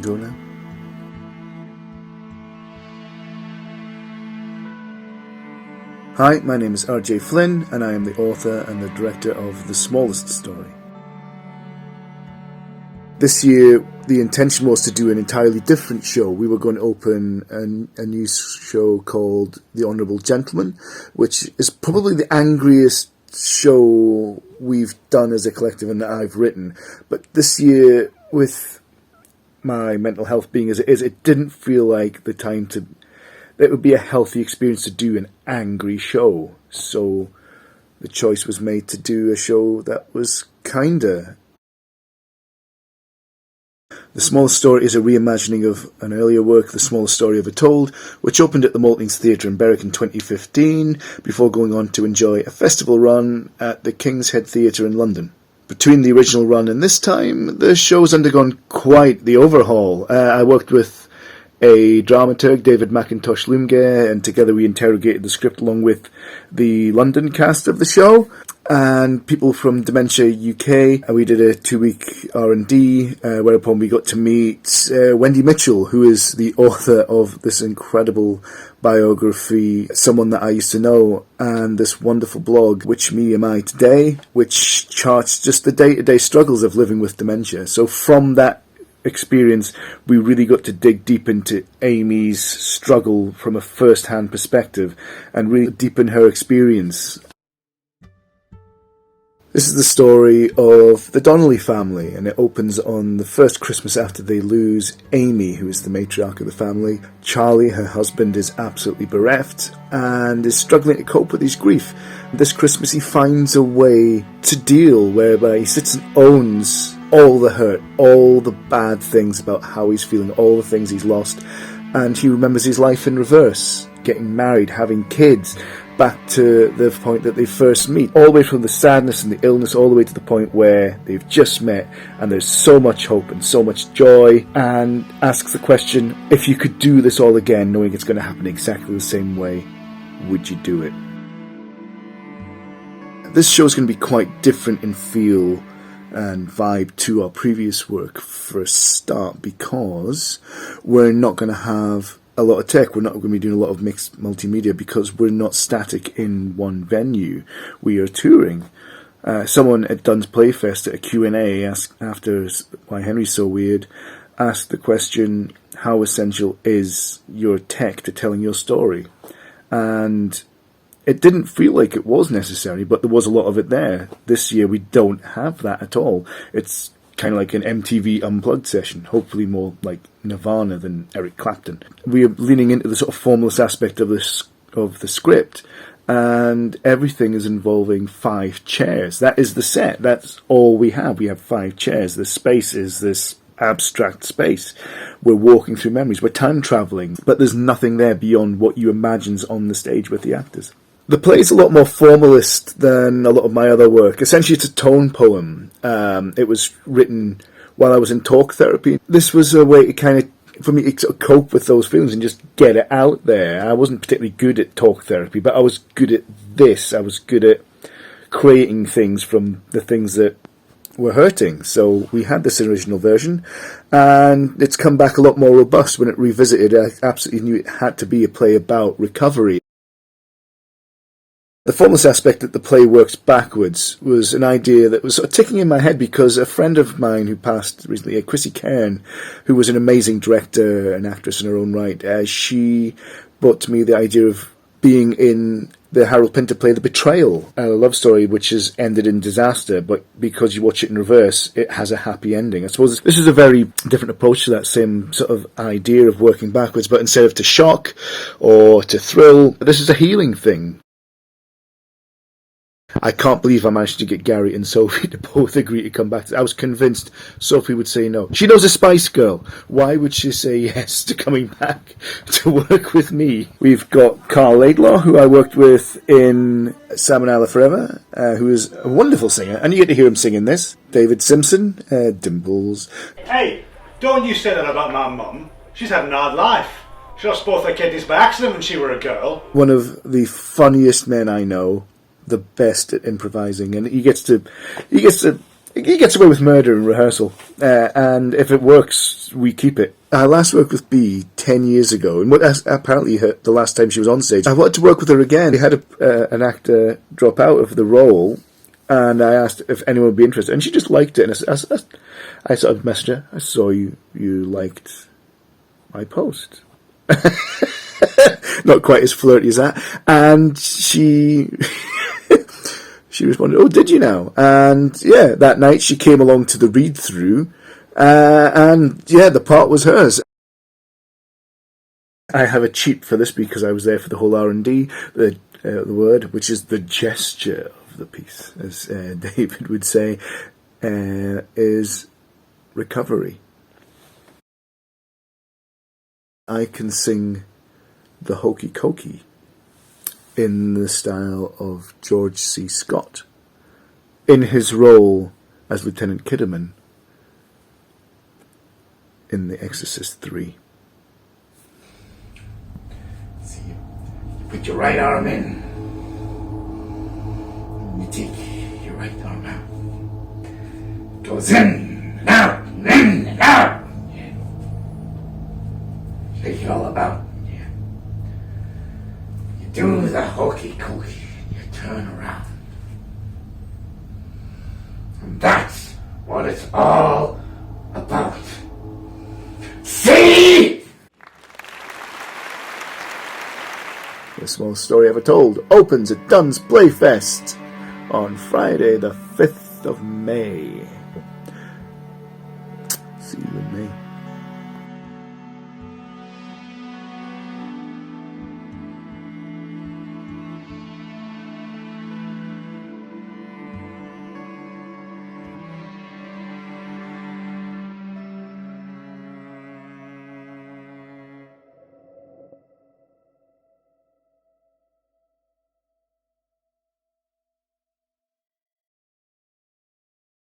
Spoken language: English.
Go now. Hi, my name is Rflynn, and I am the author and the director of The Smallest Story. This year, the intention was to do an entirely different show. We were going to open a new show called The Honourable Gentleman, which is probably the angriest show we've done as a collective and that I've written. But this year, with my mental health being as it is, it didn't feel like the time to... It would be a healthy experience to do an angry show. So the choice was made to do a show that was kinder. The Smallest Story is a reimagining of an earlier work, The Smallest Story Ever Told, which opened at the Maltings Theatre in Berwick in 2015, before going on to enjoy a festival run at the King's Head Theatre in London. Between the original run and this time, the show's undergone quite the overhaul. I worked with a dramaturg, David McIntosh Lumge, and together we interrogated the script along with the London cast of the show and people from Dementia UK. We did a 2-week R&D, whereupon we got to meet Wendy Mitchell, who is the author of this incredible biography, someone that I used to know, and this wonderful blog, Which Me Am I Today, which charts just the day-to-day struggles of living with dementia. So from that experience, we really got to dig deep into Amy's struggle from a first-hand perspective and really deepen her experience. This is the story of the Donnelly family, and it opens on the first Christmas after they lose Amy, who is the matriarch of the family. Charlie, her husband, is absolutely bereft and is struggling to cope with his grief. This Christmas he finds a way to deal whereby he sits and owns all the hurt, all the bad things about how he's feeling, all the things he's lost, and he remembers his life in reverse, getting married, having kids, back to the point that they first meet, all the way from the sadness and the illness, all the way to the point where they've just met and there's so much hope and so much joy, and asks the question, if you could do this all again, knowing it's going to happen exactly the same way, would you do it? This show is going to be quite different in feel and vibe to our previous work for a start, because we're not going to have a lot of tech. We're not going to be doing a lot of mixed multimedia because we're not static in one venue. We are touring. Someone at Dunn's Playfest at a Q&A asked, after Why Henry's So Weird, asked the question, how essential is your tech to telling your story? And it didn't feel like it was necessary, but there was a lot of it there. This year we don't have that at all. It's kind of like an MTV Unplugged session, hopefully more like Nirvana than Eric Clapton. We are leaning into the sort of formalist aspect of the script, and everything is involving 5 chairs. That is the set. That's all we have. We have 5 chairs. The space is this abstract space. We're walking through memories. We're time traveling, but there's nothing there beyond what you imagine's on the stage with the actors. The play is a lot more formalist than a lot of my other work. Essentially, it's a tone poem. It was written while I was in talk therapy. This was a way to kind of, for me, to sort of cope with those feelings and just get it out there. I wasn't particularly good at talk therapy, but I was good at this. I was good at creating things from the things that were hurting. So we had this original version, and it's come back a lot more robust when it revisited. I absolutely knew it had to be a play about recovery. The formalist aspect that the play works backwards was an idea that was sort of ticking in my head because a friend of mine who passed recently, Chrissy Cairn, who was an amazing director and actress in her own right, she brought to me the idea of being in the Harold Pinter play The Betrayal, a love story which has ended in disaster, but because you watch it in reverse, it has a happy ending. I suppose this is a very different approach to that same sort of idea of working backwards, but instead of to shock or to thrill, this is a healing thing. I can't believe I managed to get Gary and Sophie to both agree to come back. I was convinced Sophie would say no. She knows a Spice Girl. Why would she say yes to coming back to work with me? We've got Carl Laidlaw, who I worked with in Sam and Alla Forever, who is a wonderful singer, and you get to hear him singing this. David Simpson, Dimples. Hey, don't you say that about my mum. She's had an odd life. She lost both her kidneys by accident when she were a girl. One of the funniest men I know. The best at improvising, and he gets to he gets away with murder in rehearsal, and if it works, we keep it. I last worked with Bea 10 yeas ago, and what apparently the last time she was on stage. I wanted to work with her again. We had an actor drop out of the role, and I asked if anyone would be interested, and she just liked it. And I sort of messaged her. I saw you liked my post. Not quite as flirty as that. And she she responded, "Oh, did you now?" And yeah, that night she came along to the read-through, and yeah, the part was hers. I have a cheat for this because I was there for the whole R&D, the word, which is the gesture of the piece, as David would say, is recovery. I can sing the hokey cokey in the style of George C. Scott in his role as Lieutenant Kidderman in The Exorcist 3. See, you put your right arm in, and you take your right arm out. Goes in and out, and in and out. Yeah. Shake it all about. Yeah. You do the hokey cokey. You turn around. And that's what it's all about. See? The Smallest Story Ever Told opens at Dunn's Playfest on Friday the 5th of May. See you in May.